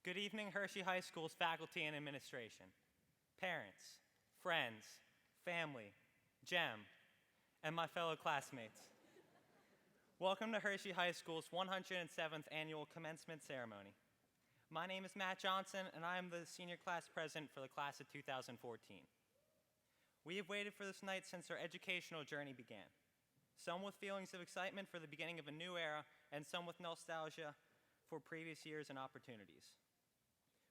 Good evening, Hershey High School's faculty and administration, parents, friends, family, GEM, and my fellow classmates. Welcome to Hershey High School's 107th annual commencement ceremony. My name is Matt Johnson, and I am the senior class president for the class of 2014. We have waited for this night since our educational journey began, some with feelings of excitement for the beginning of a new era, and some with nostalgia for previous years and opportunities.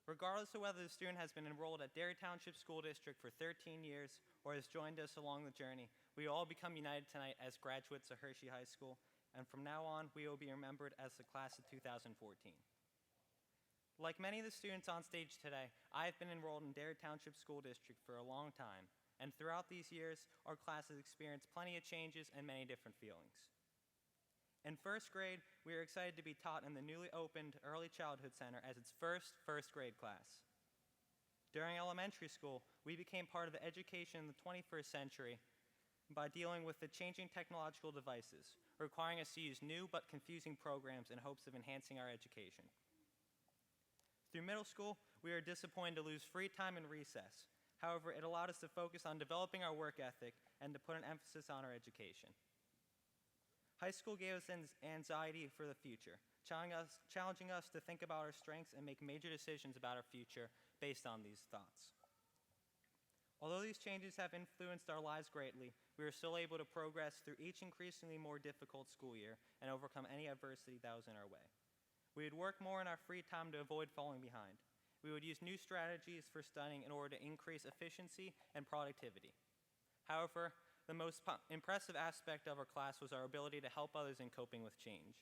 Regardless of whether the student has been enrolled at Dairy Township School District for 13 years or has joined us along the journey, we all become united tonight as graduates of Hershey High School, and from now on, we will be remembered as the class of 2014. Like many of the students on stage today, I have been enrolled in Dairy Township School District for a long time, and throughout these years, our class has experienced plenty of changes and many different feelings. In first grade, we are excited to be taught in the newly opened Early Childhood Center as its first grade class. During elementary school, we became part of the education in the 21st century by dealing with the changing technological devices, requiring us to use new but confusing programs in hopes of enhancing our education. Through middle school, we are disappointed to lose free time and recess. However, it allowed us to focus on developing our work ethic and to put an emphasis on our education. High school gave us anxiety for the future, challenging us to think about our strengths and make major decisions about our future based on these thoughts. Although these changes have influenced our lives greatly, we are still able to progress through each increasingly more difficult school year and overcome any adversity that was in our way. We would work more in our free time to avoid falling behind. We would use new strategies for studying in order to increase efficiency and productivity. However, the most impressive aspect of our class was our ability to help others in coping with change.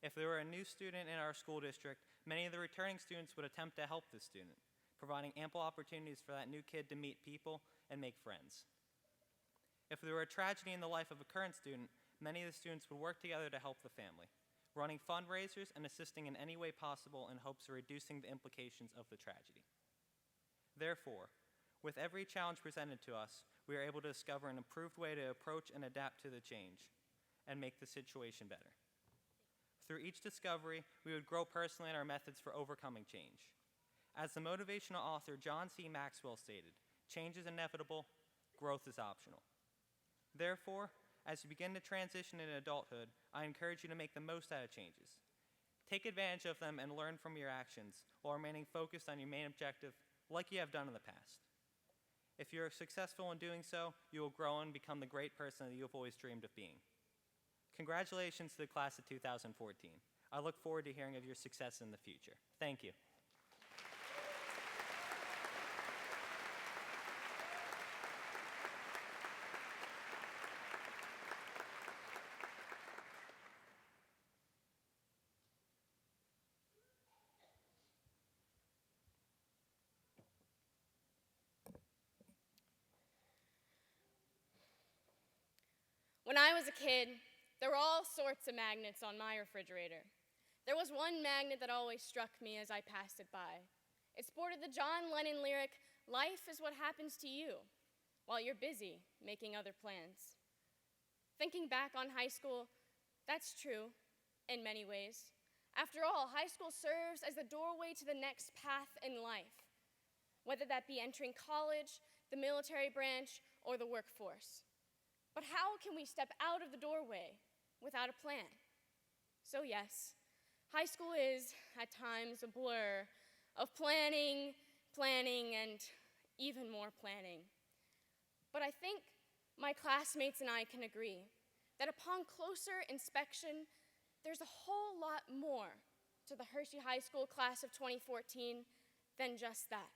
If there were a new student in our school district, many of the returning students would attempt to help the student, providing ample opportunities for that new kid to meet people and make friends. If there were a tragedy in the life of a current student, many of the students would work together to help the family, running fundraisers and assisting in any way possible in hopes of reducing the implications of the tragedy. Therefore, with every challenge presented to us, we are able to discover an improved way to approach and adapt to the change and make the situation better. Through each discovery, we would grow personally in our methods for overcoming change. As the motivational author John C. Maxwell stated, change is inevitable, growth is optional. Therefore, as you begin to transition into adulthood, I encourage you to make the most out of changes. Take advantage of them and learn from your actions while remaining focused on your main objective like you have done in the past. If you're successful in doing so, you will grow and become the great person that you have always dreamed of being. Congratulations to the class of 2014. I look forward to hearing of your success in the future. Thank you. When I was a kid, there were all sorts of magnets on my refrigerator. There was one magnet that always struck me as I passed it by. It sported the John Lennon lyric, "Life is what happens to you while you're busy making other plans." Thinking back on high school, that's true in many ways. After all, high school serves as the doorway to the next path in life, whether that be entering college, the military branch, or the workforce. But how can we step out of the doorway without a plan? So yes, high school is, at times, a blur of planning, and even more planning. But I think my classmates and I can agree that upon closer inspection, there's a whole lot more to the Hershey High School class of 2014 than just that.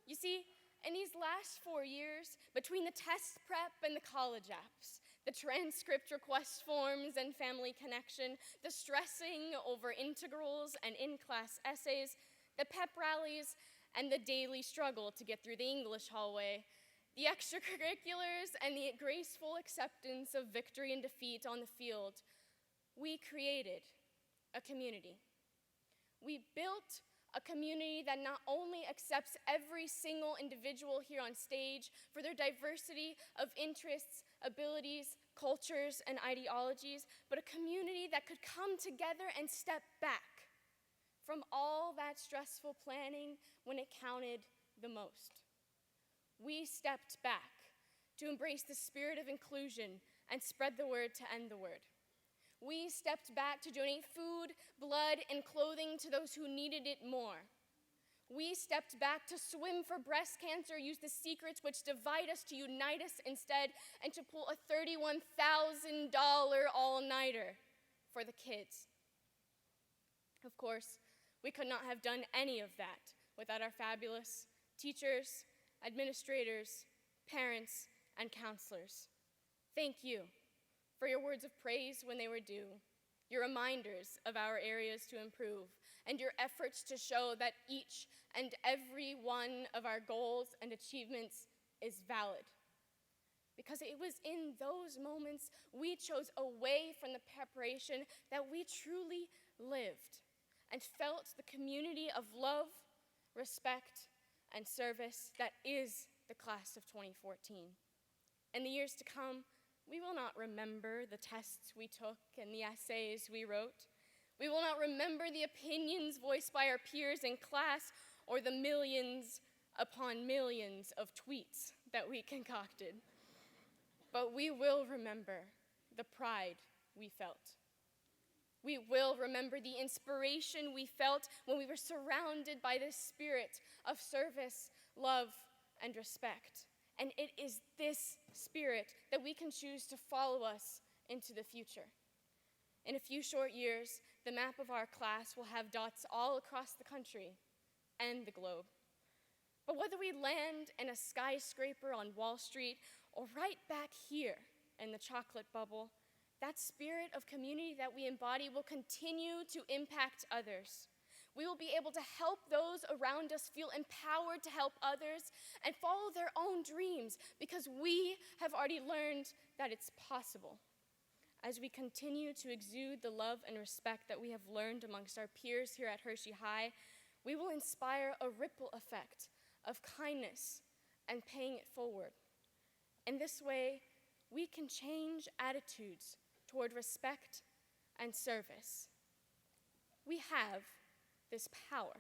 You see, in these last 4 years, between the test prep and the college apps, the transcript request forms and family connection, the stressing over integrals and in-class essays, the pep rallies, and the daily struggle to get through the English hallway, the extracurriculars, and the graceful acceptance of victory and defeat on the field, we created a community. We built a community that not only accepts every single individual here on stage for their diversity of interests, abilities, cultures, and ideologies, but a community that could come together and step back from all that stressful planning when it counted the most. We stepped back to embrace the spirit of inclusion and spread the word to end the word. We stepped back to donate food, blood, and clothing to those who needed it more. We stepped back to swim for breast cancer, use the secrets which divide us to unite us instead, and to pull a $31,000 all-nighter for the kids. Of course, we could not have done any of that without our fabulous teachers, administrators, parents, and counselors. Thank you for your words of praise when they were due, your reminders of our areas to improve, and your efforts to show that each and every one of our goals and achievements is valid. Because it was in those moments we chose away from the preparation that we truly lived and felt the community of love, respect, and service that is the class of 2014. In the years to come, we will not remember the tests we took and the essays we wrote. We will not remember the opinions voiced by our peers in class or the millions upon millions of tweets that we concocted. But we will remember the pride we felt. We will remember the inspiration we felt when we were surrounded by this spirit of service, love, and respect. And it is this spirit that we can choose to follow us into the future. In a few short years, the map of our class will have dots all across the country and the globe. But whether we land in a skyscraper on Wall Street or right back here in the chocolate bubble, that spirit of community that we embody will continue to impact others. We will be able to help those around us feel empowered to help others and follow their own dreams because we have already learned that it's possible. As we continue to exude the love and respect that we have learned amongst our peers here at Hershey High, we will inspire a ripple effect of kindness and paying it forward. In this way, we can change attitudes toward respect and service. We have this power,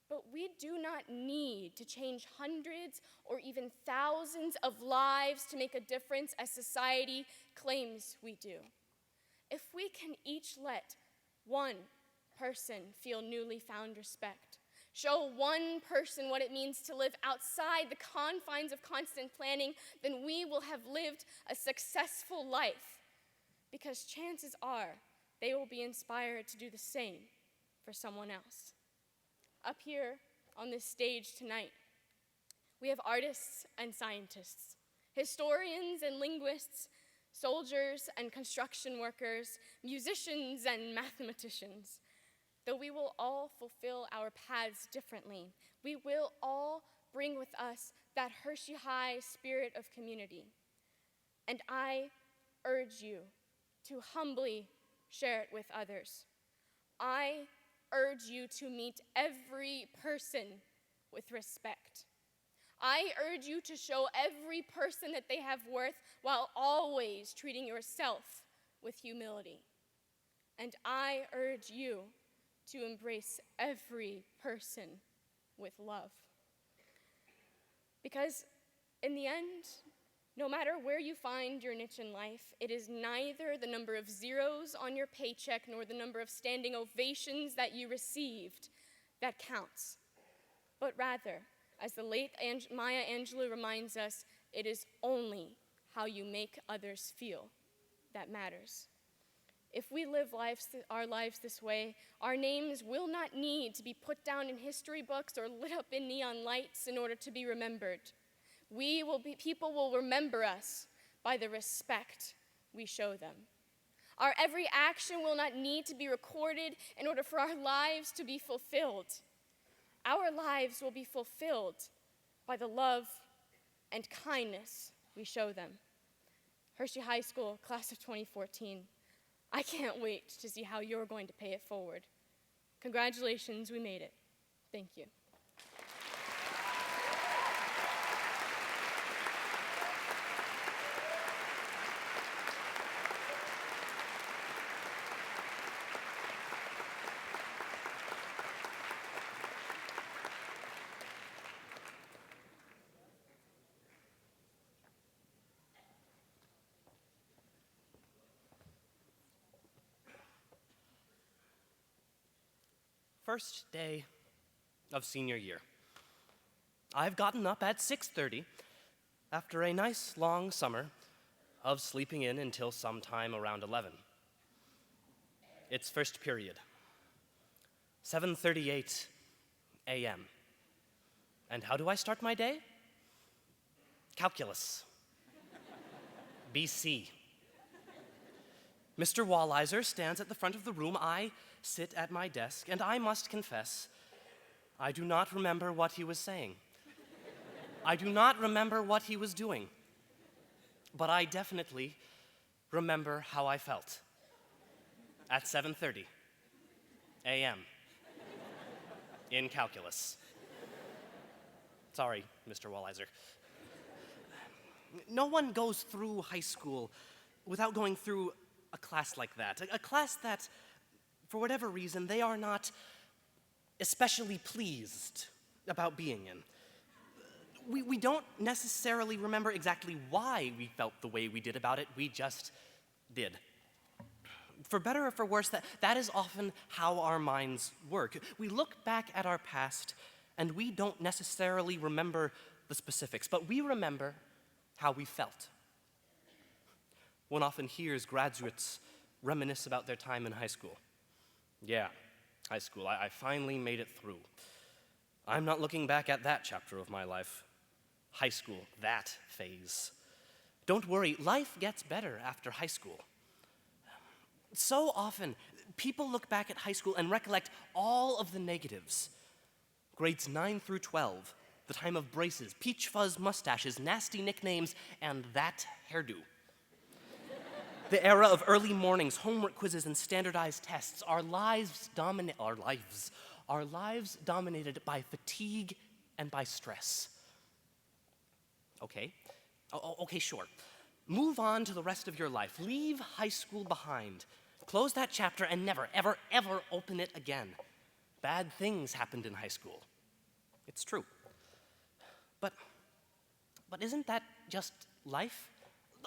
but we do not need to change hundreds or even thousands of lives to make a difference as society claims we do. If we can each let one person feel newly found respect, show one person what it means to live outside the confines of constant planning, then we will have lived a successful life, because chances are they will be inspired to do the same for someone else. Up here on this stage tonight, we have artists and scientists, historians and linguists, soldiers and construction workers, musicians and mathematicians. Though we will all fulfill our paths differently, we will all bring with us that Hershey High spirit of community. And I urge you to humbly share it with others. I urge you to meet every person with respect. I urge you to show every person that they have worth while always treating yourself with humility. And I urge you to embrace every person with love. Because in the end, no matter where you find your niche in life, it is neither the number of zeros on your paycheck nor the number of standing ovations that you received that counts. But rather, as the late Maya Angelou reminds us, it is only how you make others feel that matters. If we live our lives this way, our names will not need to be put down in history books or lit up in neon lights in order to be remembered. People will remember us by the respect we show them. Our every action will not need to be recorded in order for our lives to be fulfilled. Our lives will be fulfilled by the love and kindness we show them. Hershey High School, class of 2014. I can't wait to see how you're going to pay it forward. Congratulations, we made it. Thank you. First day of senior year. I've gotten up at 6:30 after a nice long summer of sleeping in until sometime around 11. It's first period, 7:38 a.m. And how do I start my day? Calculus. BC. Mr. Walliser stands at the front of the room. I sit at my desk, and I must confess, I do not remember what he was saying. I do not remember what he was doing, but I definitely remember how I felt at 7:30 a.m. in calculus. Sorry, Mr. Walliser. No one goes through high school without going through a class like that. A class that, for whatever reason, they are not especially pleased about being in. We don't necessarily remember exactly why we felt the way we did about it, we just did. For better or for worse, that is often how our minds work. We look back at our past, and we don't necessarily remember the specifics, but we remember how we felt. One often hears graduates reminisce about their time in high school. Yeah, high school, I finally made it through. I'm not looking back at that chapter of my life. High school, that phase. Don't worry, life gets better after high school. So often, people look back at high school and recollect all of the negatives. Grades 9 through 12, the time of braces, peach fuzz mustaches, nasty nicknames, and that hairdo. The era of early mornings, homework quizzes, and standardized tests. Our lives dominated by fatigue and by stress. Okay, sure. Move on to the rest of your life. Leave high school behind. Close that chapter and never, ever, ever open it again. Bad things happened in high school. It's true. But isn't that just life?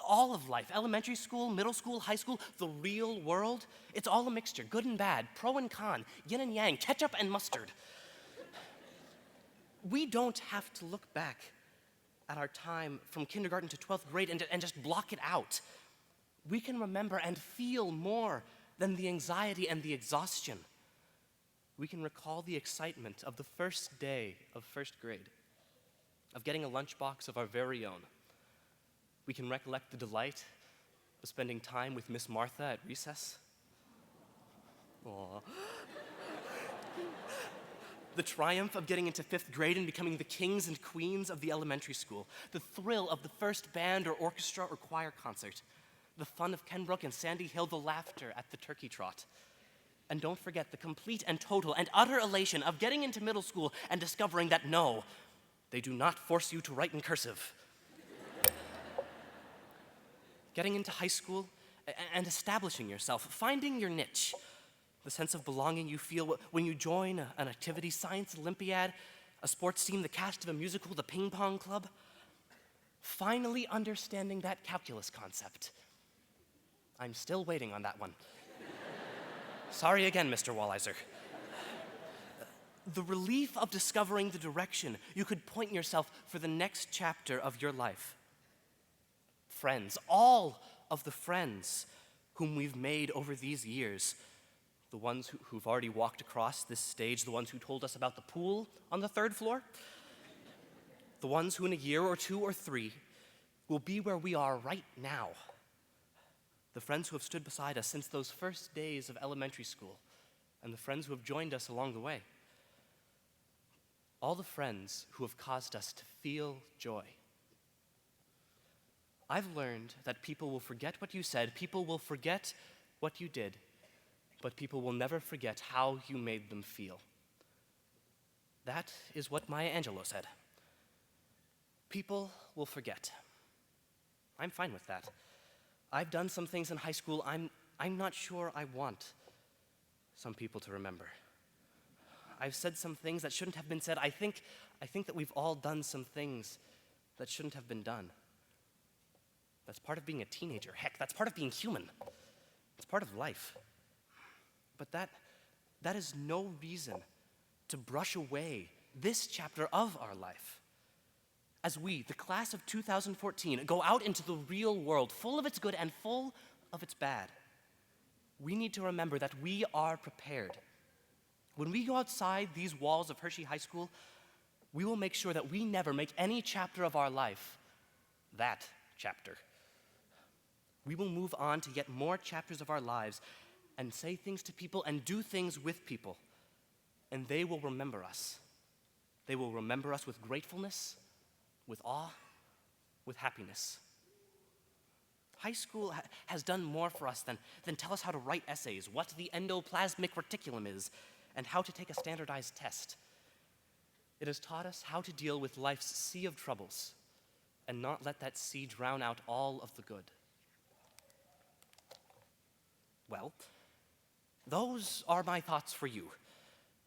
All of life, elementary school, middle school, high school, the real world, it's all a mixture, good and bad, pro and con, yin and yang, ketchup and mustard. We don't have to look back at our time from kindergarten to 12th grade and just block it out. We can remember and feel more than the anxiety and the exhaustion. We can recall the excitement of the first day of first grade, of getting a lunchbox of our very own. We can recollect the delight of spending time with Miss Martha at recess. Aww. The triumph of getting into 5th grade and becoming the kings and queens of the elementary school. The thrill of the first band or orchestra or choir concert. The fun of Ken Brook and Sandy Hill, the laughter at the turkey trot. And don't forget the complete and total and utter elation of getting into middle school and discovering that no, they do not force you to write in cursive. Getting into high school and establishing yourself, finding your niche, the sense of belonging you feel when you join an activity, science Olympiad, a sports team, the cast of a musical, the ping pong club. Finally understanding that calculus concept. I'm still waiting on that one. Sorry again, Mr. Walliser. The relief of discovering the direction you could point yourself for the next chapter of your life. Friends, all of the friends whom we've made over these years, the ones who've already walked across this stage, the ones who told us about the pool on the 3rd floor, the ones who in a year or 2 or 3 will be where we are right now, the friends who have stood beside us since those first days of elementary school, and the friends who have joined us along the way, all the friends who have caused us to feel joy. I've learned that people will forget what you said, people will forget what you did, but people will never forget how you made them feel. That is what Maya Angelou said. People will forget. I'm fine with that. I've done some things in high school I'm not sure I want some people to remember. I've said some things that shouldn't have been said. I think that we've all done some things that shouldn't have been done. That's part of being a teenager. Heck, that's part of being human. It's part of life. But that is no reason to brush away this chapter of our life. As we, the class of 2014, go out into the real world, full of its good and full of its bad, we need to remember that we are prepared. When we go outside these walls of Hershey High School, we will make sure that we never make any chapter of our life that chapter. We will move on to yet more chapters of our lives and say things to people and do things with people, and they will remember us. They will remember us with gratefulness with awe, with happiness. High school has done more for us than tell us how to write essays, what the endoplasmic reticulum is, and how to take a standardized test. It has taught us how to deal with life's sea of troubles and not let that sea drown out all of the good. Well, those are my thoughts for you.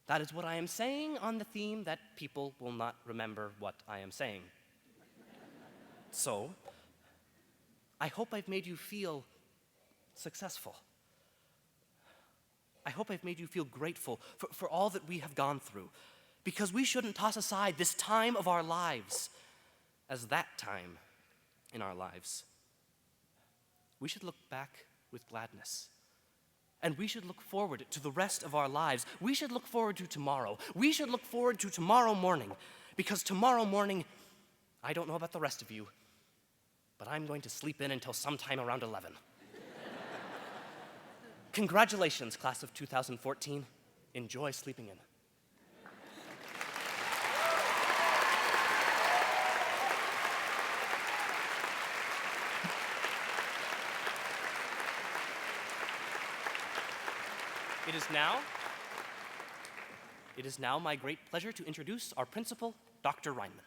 That is what I am saying on the theme that people will not remember what I am saying. So, I hope I've made you feel successful. I hope I've made you feel grateful for all that we have gone through, because we shouldn't toss aside this time of our lives as that time in our lives. We should look back with gladness. And we should look forward to the rest of our lives. We should look forward to tomorrow. We should look forward to tomorrow morning, because tomorrow morning, I don't know about the rest of you, but I'm going to sleep in until sometime around 11. Congratulations, class of 2014. Enjoy sleeping in. It is now my great pleasure to introduce our principal, Dr. Reinman.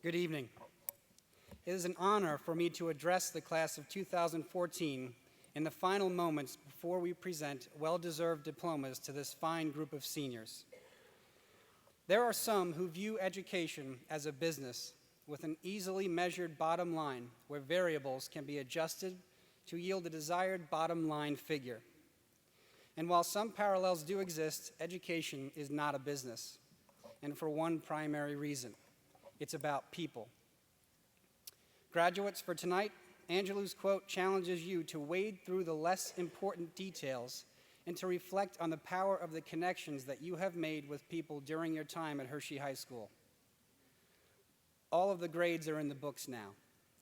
Good evening. It is an honor for me to address the class of 2014 in the final moments before we present well-deserved diplomas to this fine group of seniors. There are some who view education as a business with an easily measured bottom line where variables can be adjusted to yield a desired bottom line figure. And while some parallels do exist, education is not a business, and for one primary reason: it's about people. Graduates, for tonight, Angelou's quote challenges you to wade through the less important details and to reflect on the power of the connections that you have made with people during your time at Hershey High School. All of the grades are in the books now.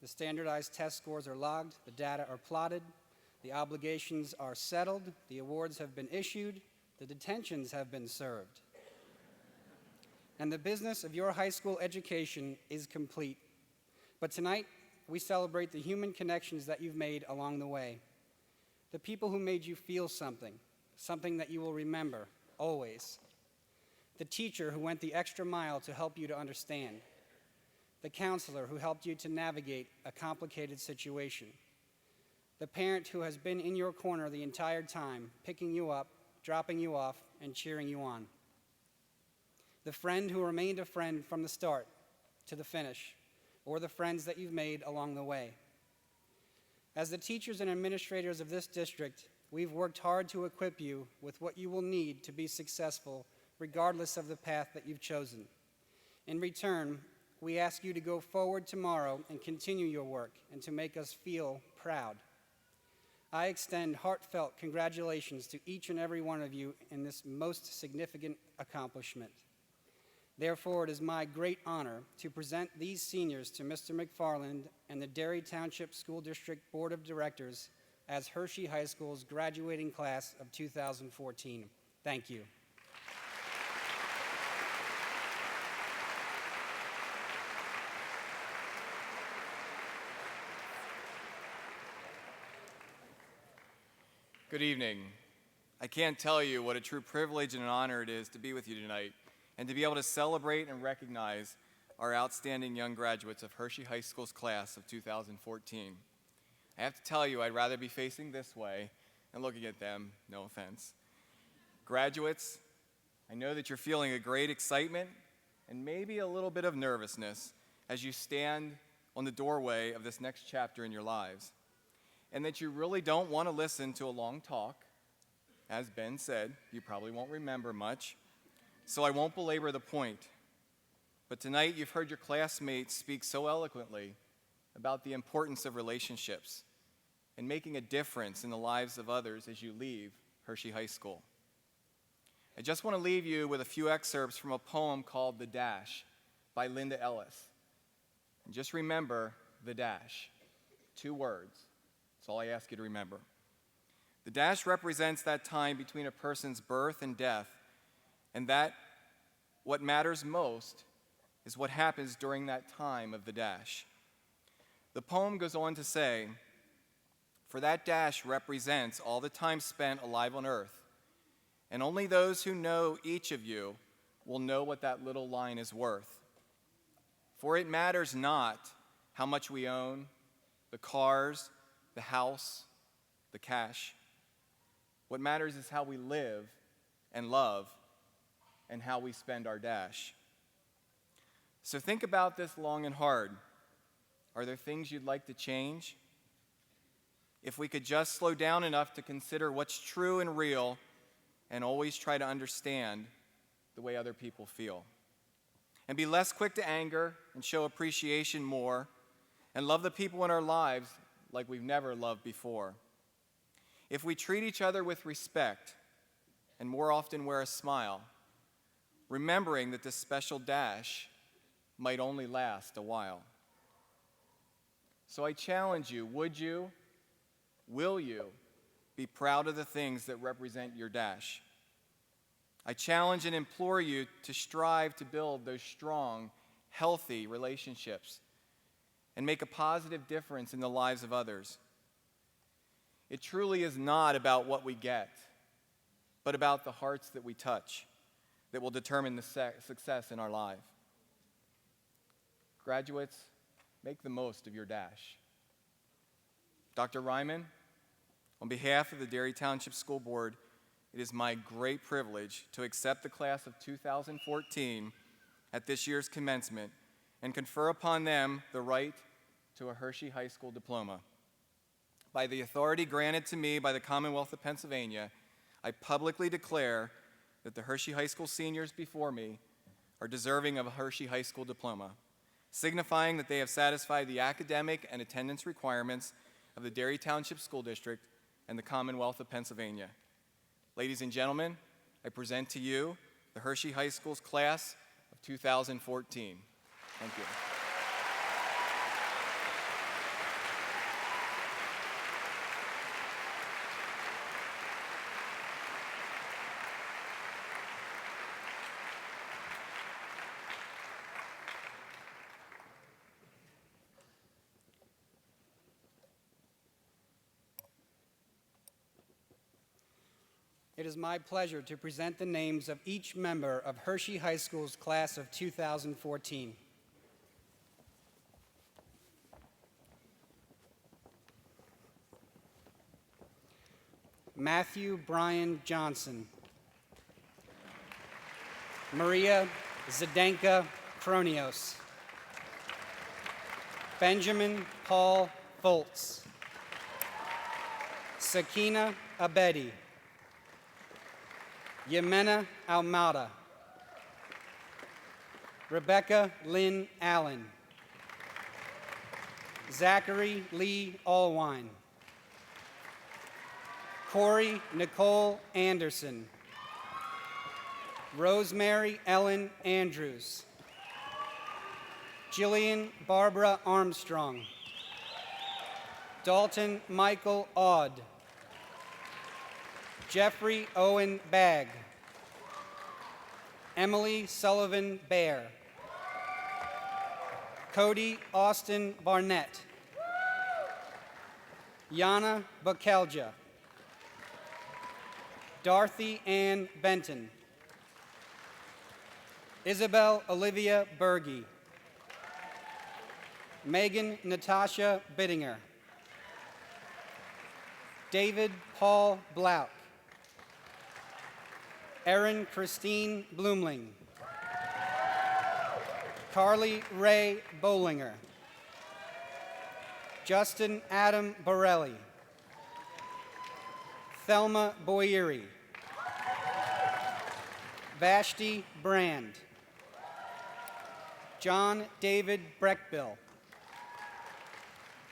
The standardized test scores are logged, the data are plotted, the obligations are settled, the awards have been issued, the detentions have been served. And the business of your high school education is complete. But tonight, we celebrate the human connections that you've made along the way. The people who made you feel something that you will remember, always. The teacher who went the extra mile to help you to understand. The counselor who helped you to navigate a complicated situation. The parent who has been in your corner the entire time, picking you up, dropping you off, and cheering you on. The friend who remained a friend from the start to the finish, or the friends that you've made along the way. As the teachers and administrators of this district, we've worked hard to equip you with what you will need to be successful, regardless of the path that you've chosen. In return, we ask you to go forward tomorrow and continue your work and to make us feel proud. I extend heartfelt congratulations to each and every one of you in this most significant accomplishment. Therefore, it is my great honor to present these seniors to Mr. McFarland and the Derry Township School District Board of Directors as Hershey High School's graduating class of 2014. Thank you. Good evening. I can't tell you what a true privilege and an honor it is to be with you tonight and to be able to celebrate and recognize our outstanding young graduates of Hershey High School's class of 2014. I have to tell you, I'd rather be facing this way and looking at them, no offense. Graduates, I know that you're feeling a great excitement and maybe a little bit of nervousness as you stand on the doorway of this next chapter in your lives, and that you really don't want to listen to a long talk. As Ben said, you probably won't remember much, so I won't belabor the point. But tonight you've heard your classmates speak so eloquently about the importance of relationships and making a difference in the lives of others as you leave Hershey High School. I just want to leave you with a few excerpts from a poem called The Dash by Linda Ellis. And just remember the dash. 2 words. That's all I ask you to remember. The dash represents that time between a person's birth and death, and that what matters most is what happens during that time of the dash. The poem goes on to say, "For that dash represents all the time spent alive on earth, and only those who know each of you will know what that little line is worth. For it matters not how much we own, the cars, the house, the cash. What matters is how we live and love and how we spend our dash." So think about this long and hard. Are there things you'd like to change? If we could just slow down enough to consider what's true and real and always try to understand the way other people feel. And be less quick to anger and show appreciation more and love the people in our lives like we've never loved before. If we treat each other with respect and more often wear a smile, remembering that this special dash might only last a while. So I challenge you, would you, will you be proud of the things that represent your dash? I challenge and implore you to strive to build those strong, healthy relationships and make a positive difference in the lives of others. It truly is not about what we get, but about the hearts that we touch that will determine the success in our life. Graduates, make the most of your dash. Dr. Ryman, on behalf of the Derry Township School Board, it is my great privilege to accept the class of 2014 at this year's commencement and confer upon them the right to a Hershey High School diploma. By the authority granted to me by the Commonwealth of Pennsylvania, I publicly declare that the Hershey High School seniors before me are deserving of a Hershey High School diploma, signifying that they have satisfied the academic and attendance requirements of the Derry Township School District and the Commonwealth of Pennsylvania. Ladies and gentlemen, I present to you the Hershey High School's class of 2014. Thank you. It is my pleasure to present the names of each member of Hershey High School's class of 2014. Matthew Brian Johnson. Maria Chroneos. Benjamin Paul Folts. Sakina Abedi. Yemena Almada. Rebecca Lynn Allen. Zachary Lee Allwine. Corey Nicole Anderson. Rosemary Ellen Andrews. Jillian Barbara Armstrong. Dalton Michael Aud. Jeffrey Owen Bagg. Emily Sullivan Bear. Cody Austin Barnett. Yana Bakelja. Dorothy Ann Benton. Isabel Olivia Berge. Megan Natasha Bittinger. David Paul Blount. Erin Christine Blumling. Carly Ray Bollinger. Justin Adam Borelli. Thelma Boyeri. Vashti Brand. John David Breckbill.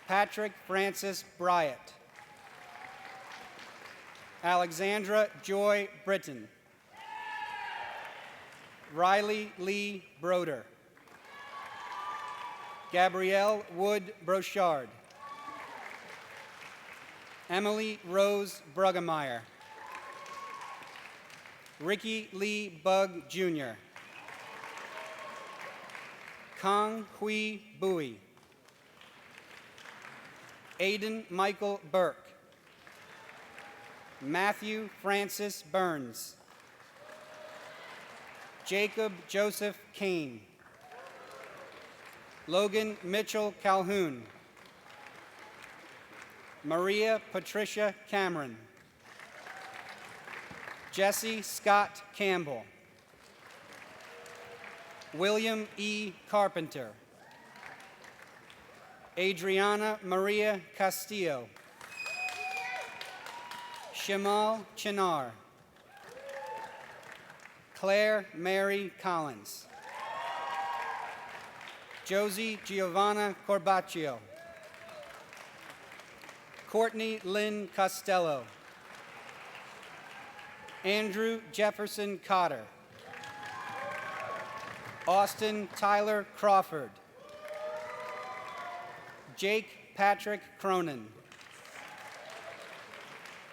Patrick Francis Bryant. Alexandra Joy Britton. Riley Lee Broder. Gabrielle Wood Brochard. Emily Rose Bruggemeyer. Ricky Lee Bug Jr. Kong Hui Bui. Aiden Michael Burke. Matthew Francis Burns. Jacob Joseph Kane. Logan Mitchell Calhoun. Maria Patricia Cameron. Jesse Scott Campbell. William E. Carpenter. Adriana Maria Castillo. Shamal Chinar. Claire Mary Collins. Josie Giovanna Corbaccio. Courtney Lynn Costello. Andrew Jefferson Cotter. Austin Tyler Crawford. Jake Patrick Cronin.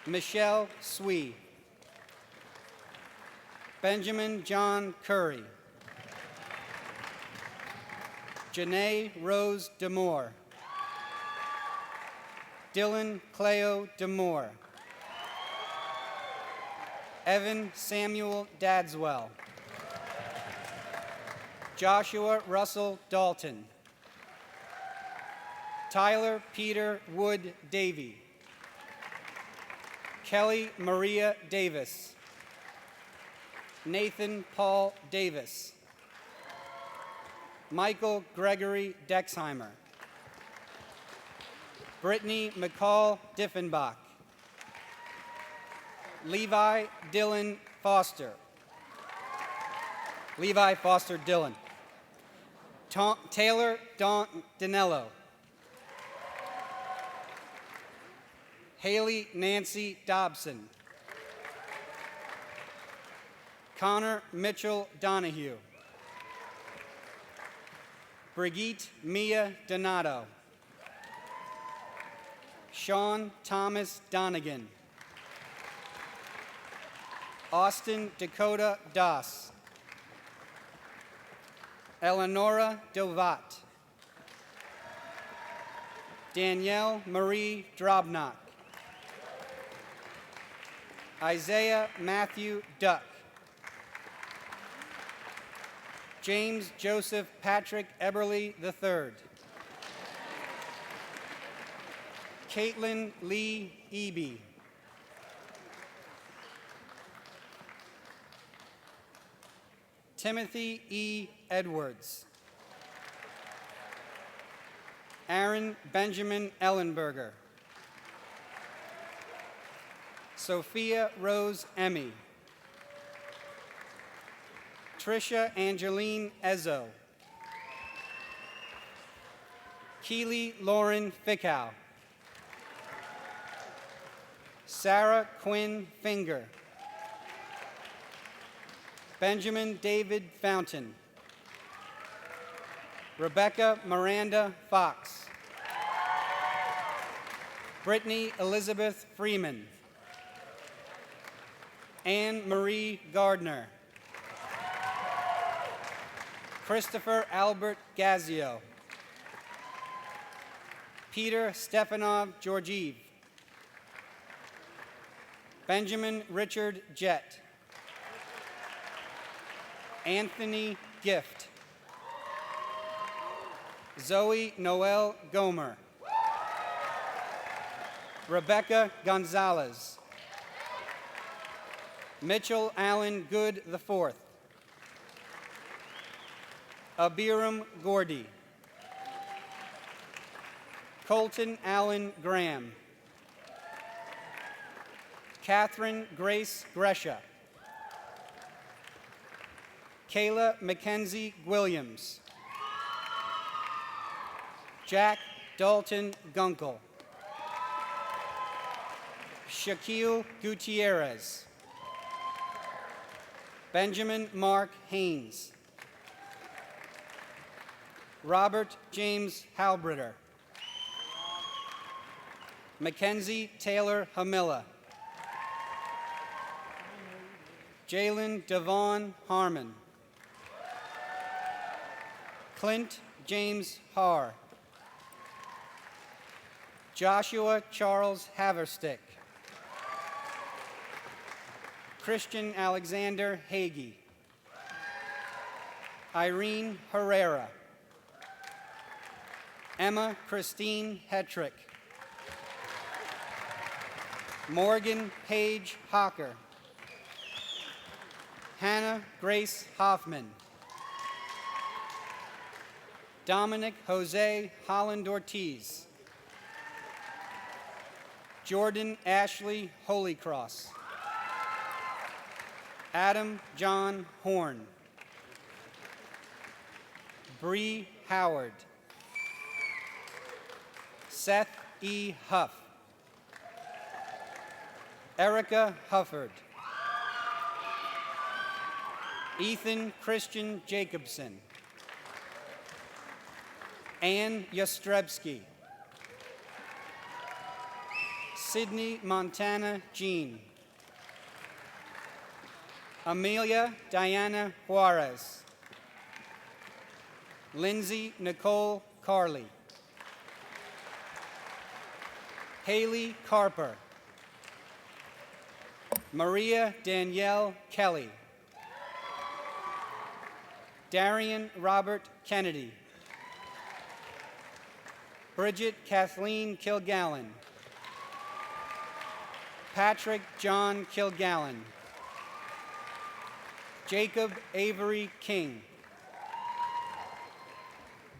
Michelle Swee. Benjamin John Curry. Janae Rose Demore. Dylan Cleo Demore. Evan Samuel Dadswell. Joshua Russell Dalton. Tyler Peter Wood Davey. Kelly Maria Davis. Nathan Paul Davis. Michael Gregory Dexheimer. Brittany McCall Diffenbach. Levi Dylan Foster. Levi Foster Dillon. Taylor Don Danello. Haley Nancy Dobson. Connor Mitchell Donahue. Brigitte Mia Donato. Sean Thomas Donegan. Austin Dakota Doss. Eleonora Dovat. Danielle Marie Drobnock. Isaiah Matthew Duck. James Joseph Patrick Eberly III. Caitlin Lee Eby. Timothy E. Edwards. Aaron Benjamin Ellenberger. Sophia Rose Emmy. Trisha Angeline Ezzo. Keely Lauren Fickow. Sarah Quinn Finger. Benjamin David Fountain. Rebecca Miranda Fox. Brittany Elizabeth Freeman. Anne Marie Gardner. Christopher Albert Gazio. Peter Stefanov Georgiev. Benjamin Richard Jett. Anthony Gift. Zoe Noel Gomer. Rebecca Gonzalez. Mitchell Allen Good IV. Abiram Gordy. Colton Allen Graham. Catherine Grace Gresha. Kayla Mackenzie Williams. Jack Dalton Gunkel. Shaquille Gutierrez. Benjamin Mark Haynes. Robert James Halbritter. Mackenzie Taylor Hamilla. Jalen Devon Harmon. Clint James Haar. Joshua Charles Haverstick. Christian Alexander Hagee. Irene Herrera. Emma Christine Hetrick. Morgan Paige Hocker. Hannah Grace Hoffman. Dominic Jose Holland Ortiz. Jordan Ashley Holycross. Adam John Horn. Bree Howard. Seth E. Huff. Erica Hufford. Ethan Christian Jacobson. Ann Yastrebski. Sydney Montana Jean. Amelia Diana Juarez. Lindsay Nicole Carley. Haley Carper. Maria Danielle Kelly. Darian Robert Kennedy. Bridget Kathleen Kilgallen. Patrick John Kilgallen. Jacob Avery King.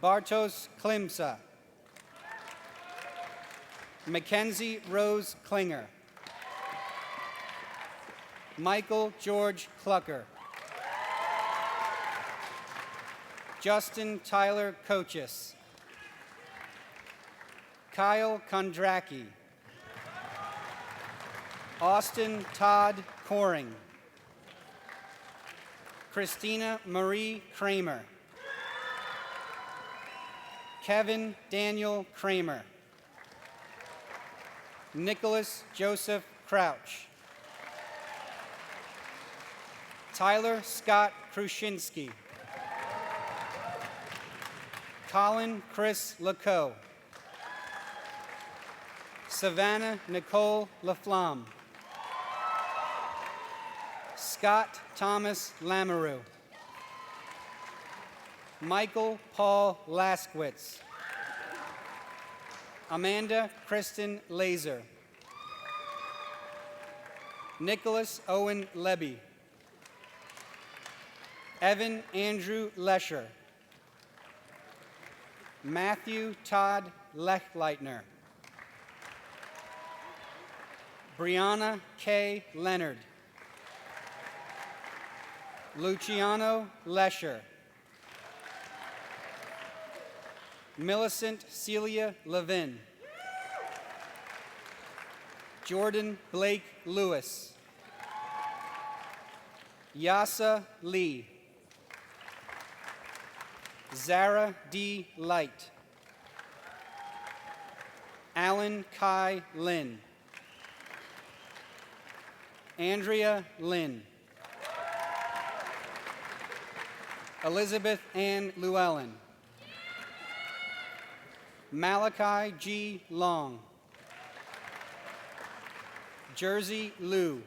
Bartos Klimsa. Mackenzie Rose Klinger. Michael George Clucker. Justin Tyler Cochis. Kyle Kondracki. Austin Todd Coring. Christina Marie Kramer. Kevin Daniel Kramer. Nicholas Joseph Crouch. Tyler Scott Krushinski. Colin Chris Lacoe. Savannah Nicole Laflamme. Scott Thomas Lamoureux. Michael Paul Laskowitz. Amanda Kristen Laser. Nicholas Owen Lebby. Evan Andrew Lesher. Matthew Todd Lechleitner. Brianna K. Leonard. Luciano Lesher. Millicent Celia Levin. Jordan Blake Lewis. Yasa Lee. Zara D. Light. Alan Kai Lin. Andrea Lynn. Elizabeth Ann Llewellyn. Malachi G. Long. Jersey Liu.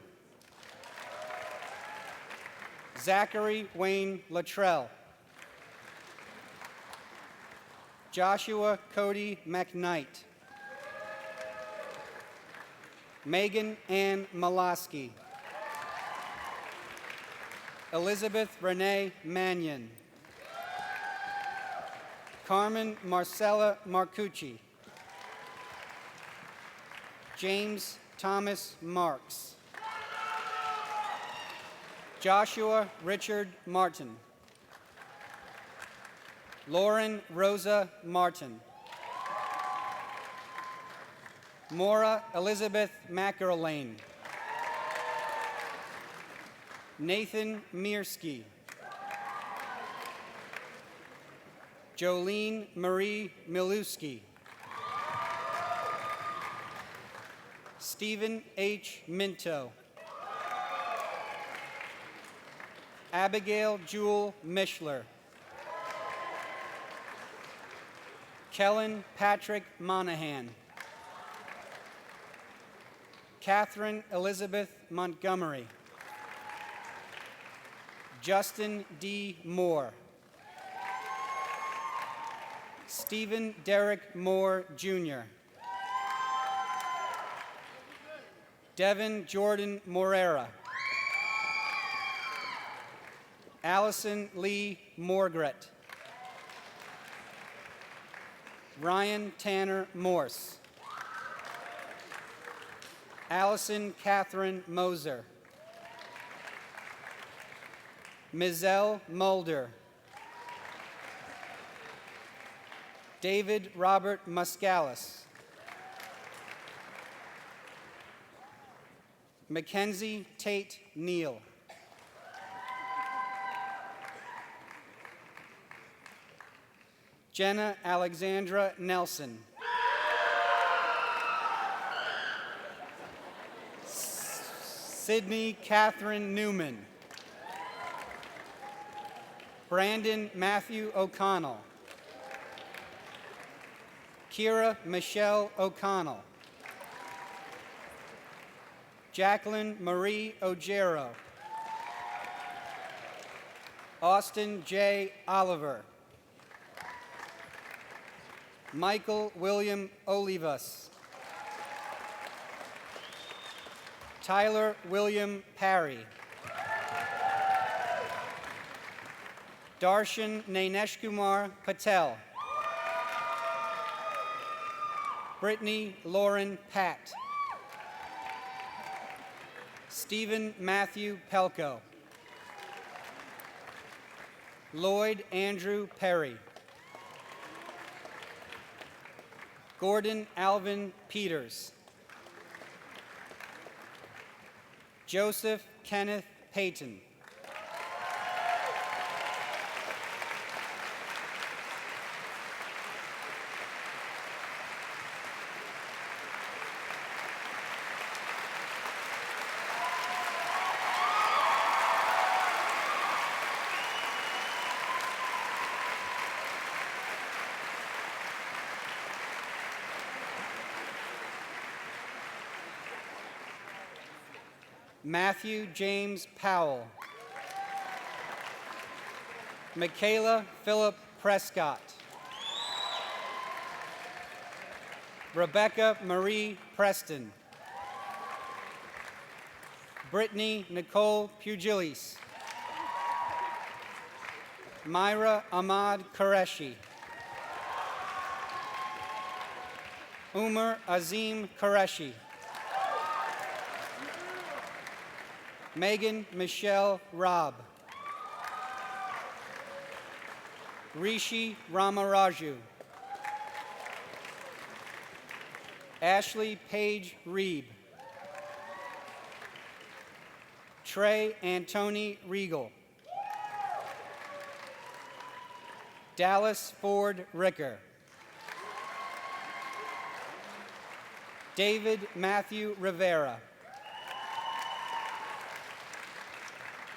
Zachary Wayne Luttrell. Joshua Cody McKnight. Megan Ann Molosky. Elizabeth Renee Mannion. Carmen Marcella Marcucci. James Thomas Marks. Joshua Richard Martin. Lauren Rosa Martin. Maura Elizabeth Mackerlane. Nathan Mirsky. Jolene Marie Milewski. Stephen H. Minto. Abigail Jewel Mishler. Kellen Patrick Monahan. Catherine Elizabeth Montgomery. Justin D. Moore. Stephen Derek Moore, Jr. Devin Jordan Morera. Allison Lee Morgret. Ryan Tanner Morse. Allison Catherine Moser. Mizelle Mulder. David Robert Muscalis. Mackenzie Tate Neal. Jenna Alexandra Nelson. Sydney Catherine Newman. Brandon Matthew O'Connell. Kira Michelle O'Connell. Jacqueline Marie Ojero. Austin J. Oliver. Michael William Olivas. Tyler William Parry. Darshan Naineshkumar Patel. Brittany Lauren Patt. Stephen Matthew Pelko. Lloyd Andrew Perry. Gordon Alvin Peters. Joseph Kenneth Payton. Matthew James Powell. Michaela Phillip Prescott. Rebecca Marie Preston. Brittany Nicole Pugilis. Myra Ahmad Qureshi. Umar Azim Qureshi. Megan Michelle Robb. Rishi Ramaraju. Ashley Paige Reeb. Trey Antoni Regal. Dallas Ford Ricker. David Matthew Rivera.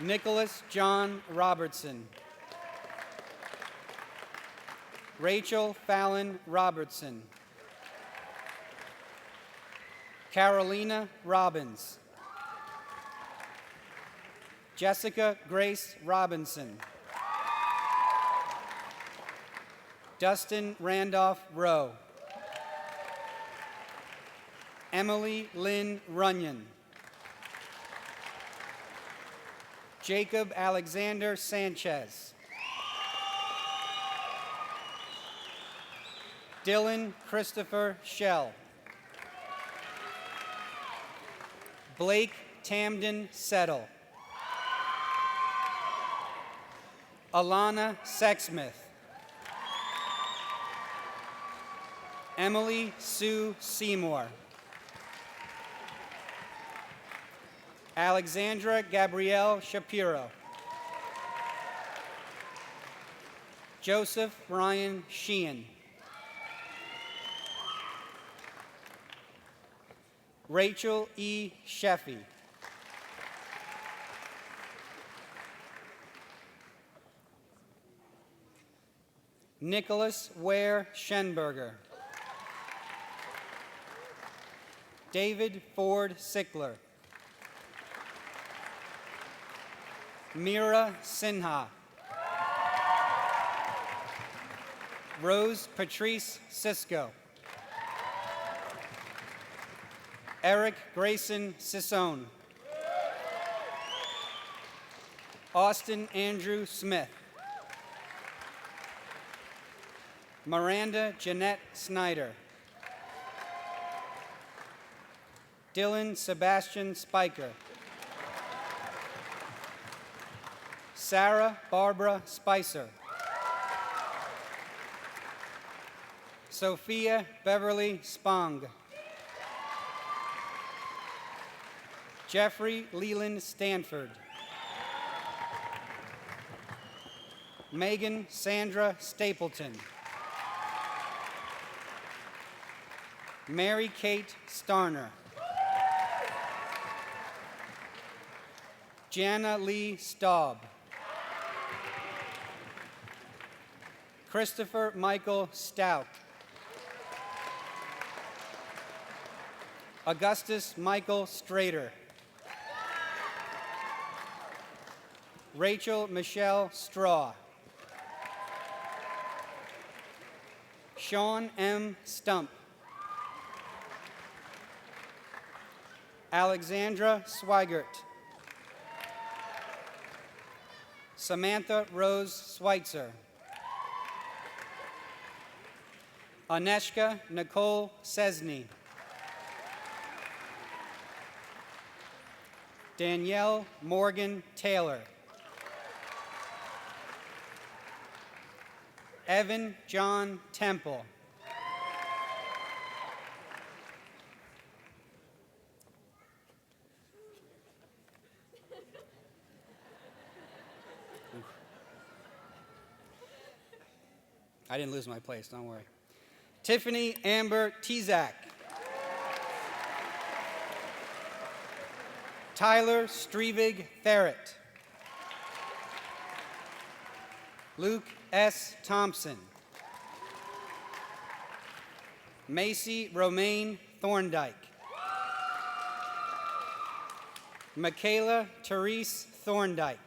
Nicholas John Robertson. Rachel Fallon Robertson. Carolina Robbins. Jessica Grace Robinson. Dustin Randolph Rowe. Emily Lynn Runyon. Jacob Alexander Sanchez. Dylan Christopher Shell. Blake Tamden Settle. Alana Sexsmith. Emily Sue Seymour. Alexandra Gabrielle Shapiro. Joseph Ryan Sheehan. Rachel E. Sheffy. Nicholas Ware Schenberger. David Ford Sickler. Mira Sinha. Rose Patrice Cisco. Eric Grayson Sisson. Austin Andrew Smith. Miranda Jeanette Snyder. Dylan Sebastian Spiker. Sarah Barbara Spicer. Sophia Beverly Spong. Jeffrey Leland Stanford. Megan Sandra Stapleton. Mary Kate Starner. Jana Lee Staub. Christopher Michael Stout. Augustus Michael Strader. Rachel Michelle Straw. Sean M. Stump. Alexandra Swigert. Samantha Rose Schweitzer. Aneshka Nicole Sesney. Danielle Morgan Taylor. Evan John Temple. I didn't lose my place, don't worry. Tiffany Amber Tezak. Tyler Strevig Ferret. Luke S. Thompson. Macy Romaine Thorndike. Michaela Therese Thorndike.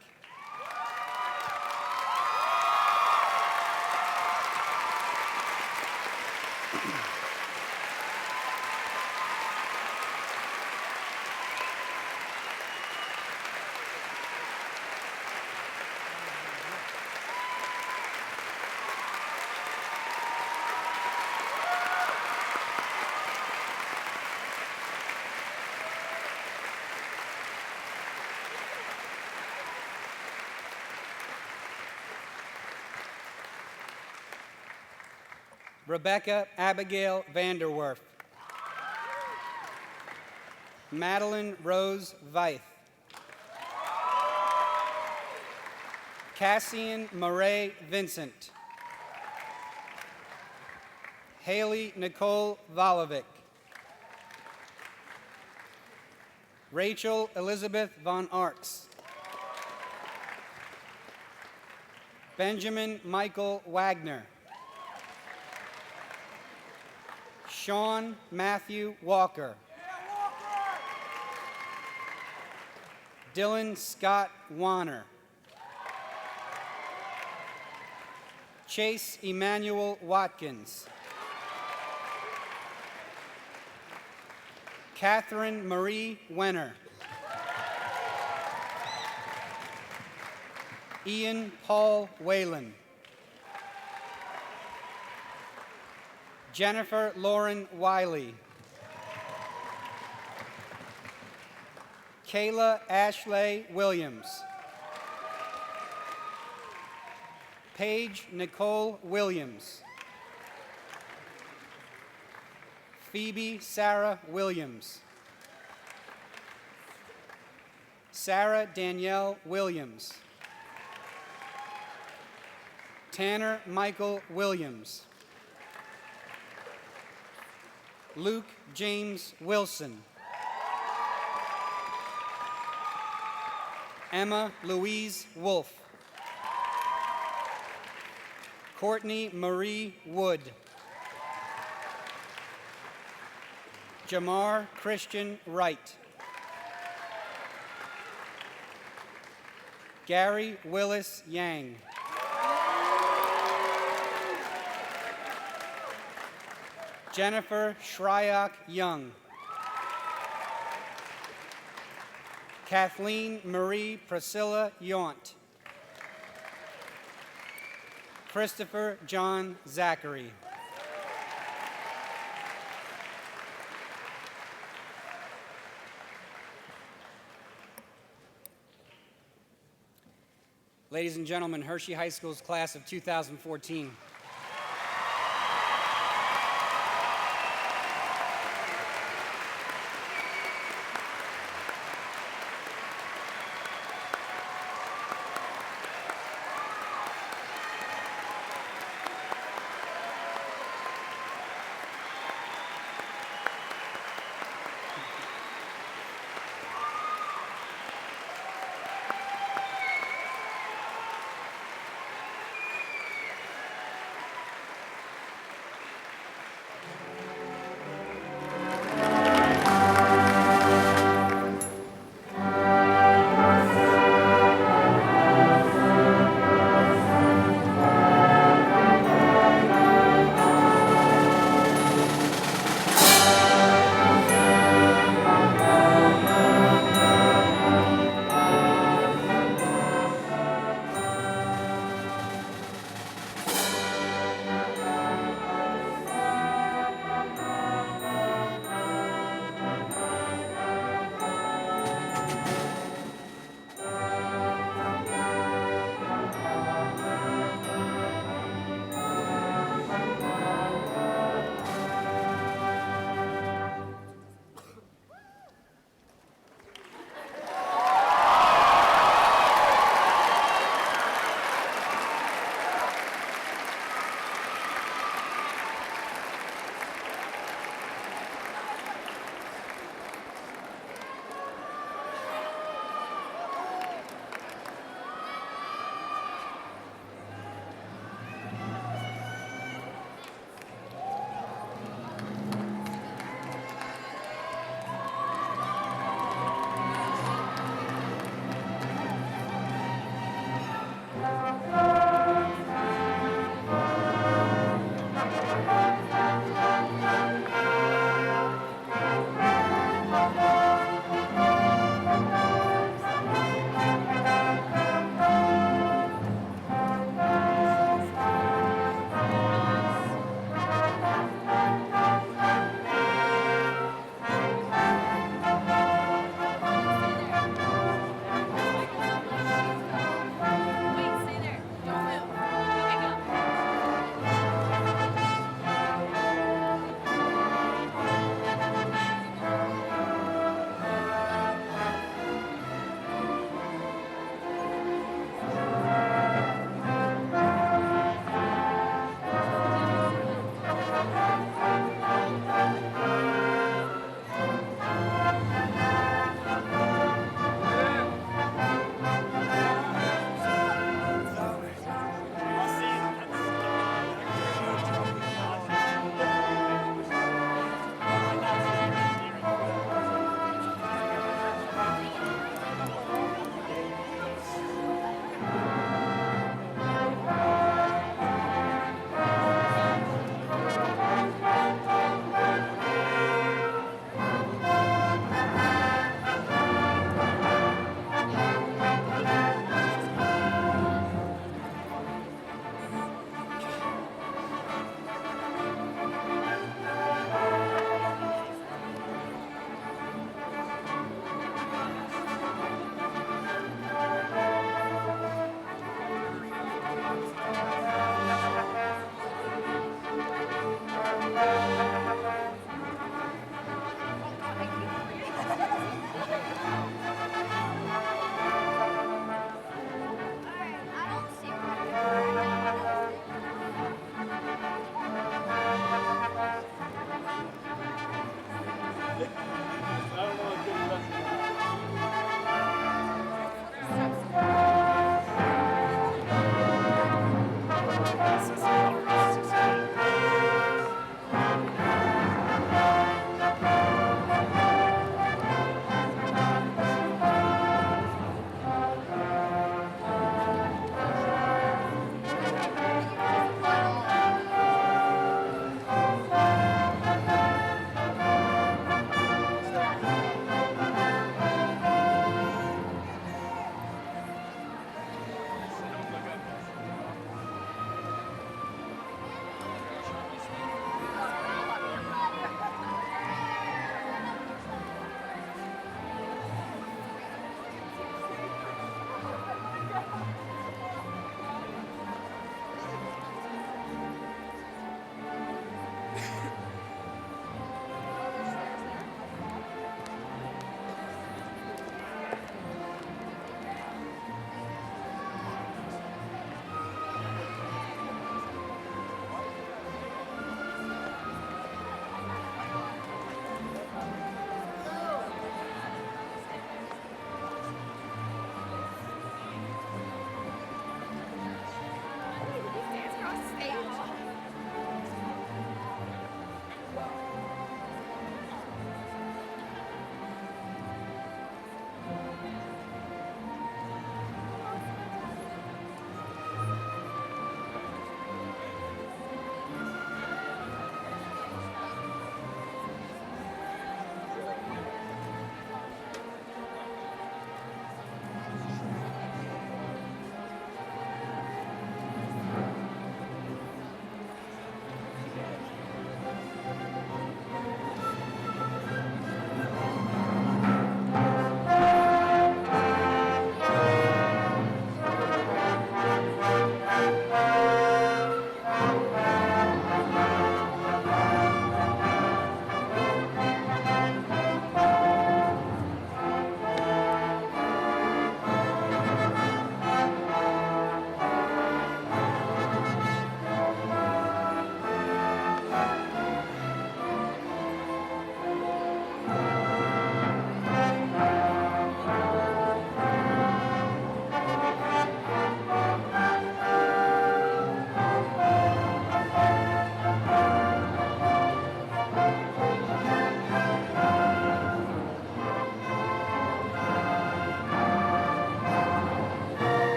Rebecca Abigail Vanderwerf. Madeline Rose Veith. Cassian Murray Vincent. Haley Nicole Volovic. Rachel Elizabeth Von Arx. Benjamin Michael Wagner. Sean Matthew Walker. Dylan Scott Warner. Chase Emmanuel Watkins. Catherine Marie Wenner. Ian Paul Whalen. Jennifer Lauren Wiley. Kayla Ashley Williams. Paige Nicole Williams. Phoebe Sarah Williams. Sarah Danielle Williams. Tanner Michael Williams. Luke James Wilson. Emma Louise Wolf. Courtney Marie Wood. Jamar Christian Wright. Gary Willis Yang. Jennifer Shryock Young. Kathleen Marie Priscilla Yount. Christopher John Zachary. Ladies and gentlemen, Hershey High School's class of 2014.